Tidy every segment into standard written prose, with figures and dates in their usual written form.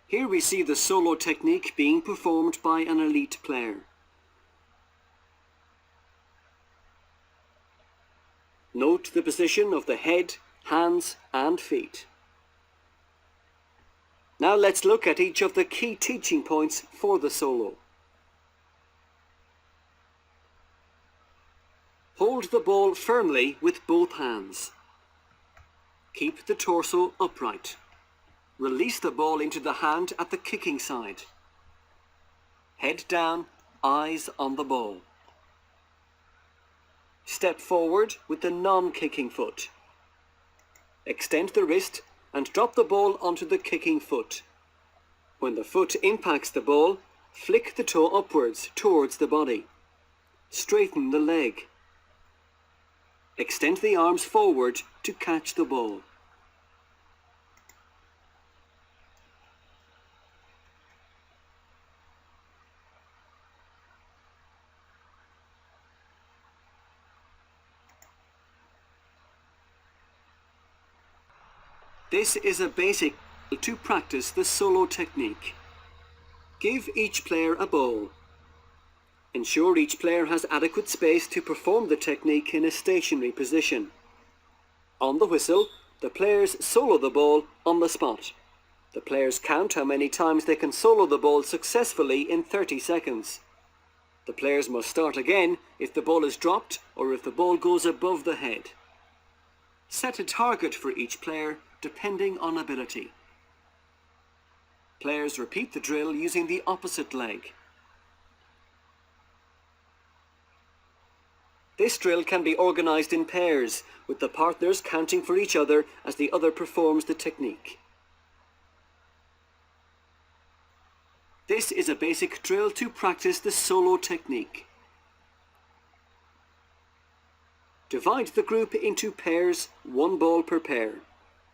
Here we see the solo technique being performed by an elite player. Note the position of the head, hands and feet. Now let's look at each of the key teaching points for the solo. Hold the ball firmly with both hands. Keep the torso upright. Release the ball into the hand at the kicking side. Head down, eyes on the ball. Step forward with the non-kicking foot. Extend the wrist and drop the ball onto the kicking foot. When the foot impacts the ball, flick the toe upwards towards the body. Straighten the leg. Extend the arms forward to catch the ball. This is a basic to practice the solo technique. Give each player a ball. Ensure each player has adequate space to perform the technique in a stationary position. On the whistle, the players solo the ball on the spot. The players count how many times they can solo the ball successfully in 30 seconds. The players must start again if the ball is dropped or if the ball goes above the head. Set a target for each player depending on ability. Players repeat the drill using the opposite leg. This drill can be organised in pairs, with the partners counting for each other as the other performs the technique. This is a basic drill to practice the solo technique. Divide the group into pairs, 1 ball per pair.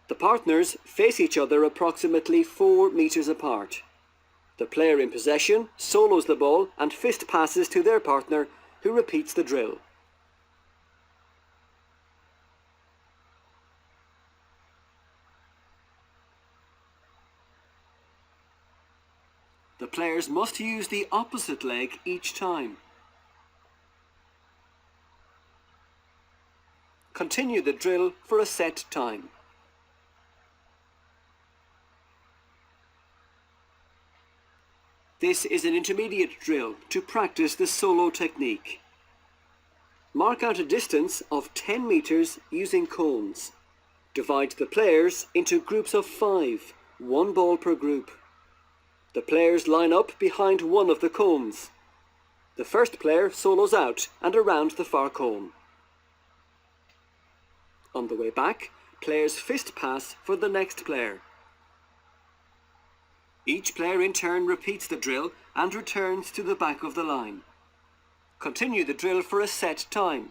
The partners face each other approximately 4 meters apart. The player in possession solos the ball and fist passes to their partner, who repeats the drill. The players must use the opposite leg each time. Continue the drill for a set time. This is an intermediate drill to practice the solo technique. Mark out a distance of 10 meters using cones. Divide the players into groups of 5, 1 ball per group. The players line up behind one of the cones. The first player solos out and around the far cone. On the way back, players fist pass for the next player. Each player in turn repeats the drill and returns to the back of the line. Continue the drill for a set time.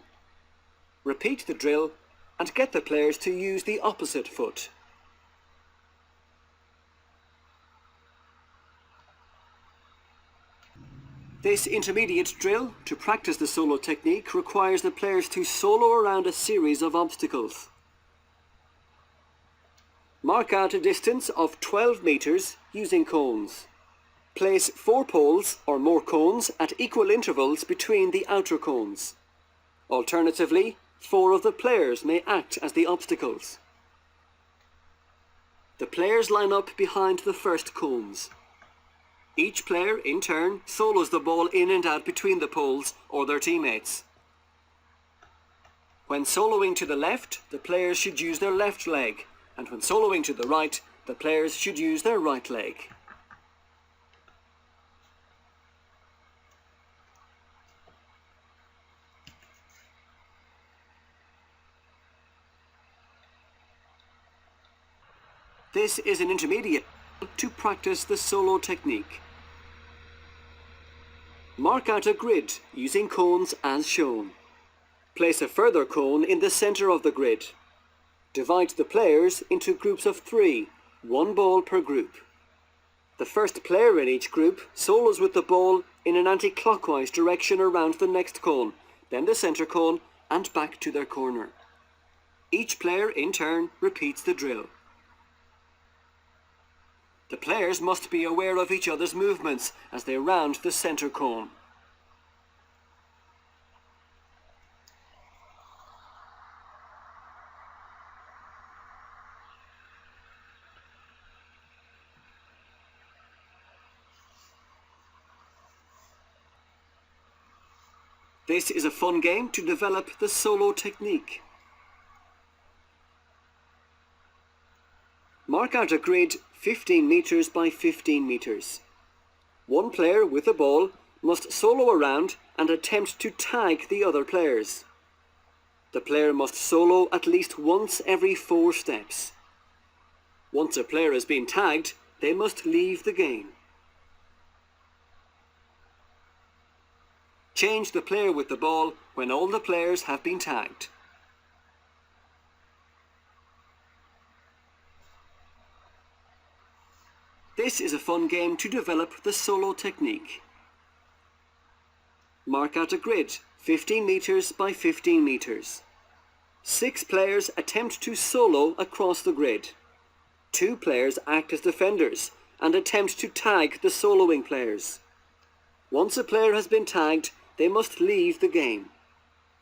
Repeat the drill and get the players to use the opposite foot. This intermediate drill to practice the solo technique requires the players to solo around a series of obstacles. Mark out a distance of 12 meters using cones. Place 4 poles or more cones at equal intervals between the outer cones. Alternatively, 4 of the players may act as the obstacles. The players line up behind the first cones. Each player, in turn, solos the ball in and out between the poles or their teammates. When soloing to the left, the players should use their left leg, and when soloing to the right, the players should use their right leg. This is an intermediate to practice the solo technique. Mark out a grid using cones as shown. Place a further cone in the centre of the grid. Divide the players into groups of 3, 1 ball per group. The first player in each group solos with the ball in an anti-clockwise direction around the next cone, then the centre cone and back to their corner. Each player in turn repeats the drill. The players must be aware of each other's movements as they round the centre cone. This is a fun game to develop the solo technique. Mark out a grid 15 metres by 15 metres. One player with the ball must solo around and attempt to tag the other players. The player must solo at least once every 4 steps. Once a player has been tagged, they must leave the game. Change the player with the ball when all the players have been tagged. This is a fun game to develop the solo technique. Mark out a grid 15 metres by 15 metres. 6 players attempt to solo across the grid. 2 players act as defenders and attempt to tag the soloing players. Once a player has been tagged, they must leave the game.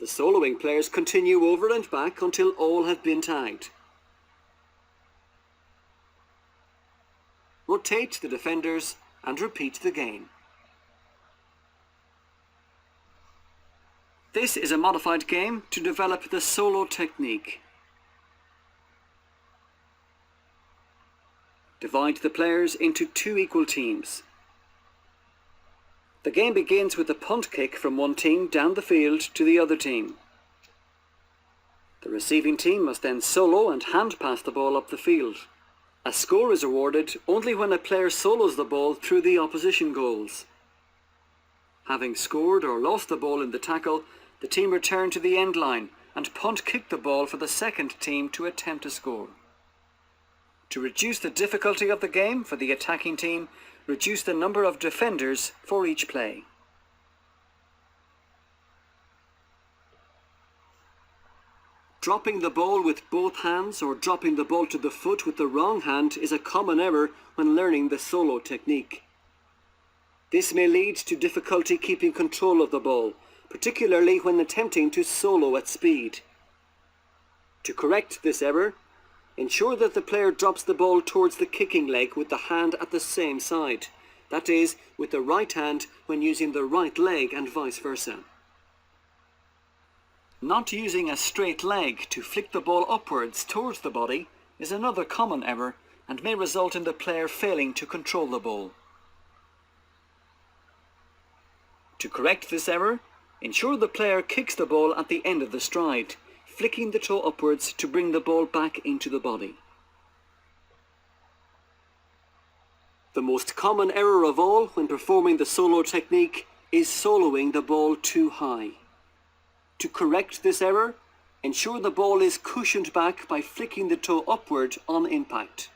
The soloing players continue over and back until all have been tagged. Rotate the defenders and repeat the game. This is a modified game to develop the solo technique. Divide the players into 2 equal teams. The game begins with a punt kick from one team down the field to the other team. The receiving team must then solo and hand pass the ball up the field. A score is awarded only when a player solos the ball through the opposition goals. Having scored or lost the ball in the tackle, the team return to the end line and punt kick the ball for the second team to attempt a score. To reduce the difficulty of the game for the attacking team, reduce the number of defenders for each play. Dropping the ball with both hands or dropping the ball to the foot with the wrong hand is a common error when learning the solo technique. This may lead to difficulty keeping control of the ball, particularly when attempting to solo at speed. To correct this error, ensure that the player drops the ball towards the kicking leg with the hand at the same side, that is, with the right hand when using the right leg and vice versa. Not using a straight leg to flick the ball upwards towards the body is another common error and may result in the player failing to control the ball. To correct this error, ensure the player kicks the ball at the end of the stride, flicking the toe upwards to bring the ball back into the body. The most common error of all when performing the solo technique is soloing the ball too high. To correct this error, ensure the ball is cushioned back by flicking the toe upward on impact.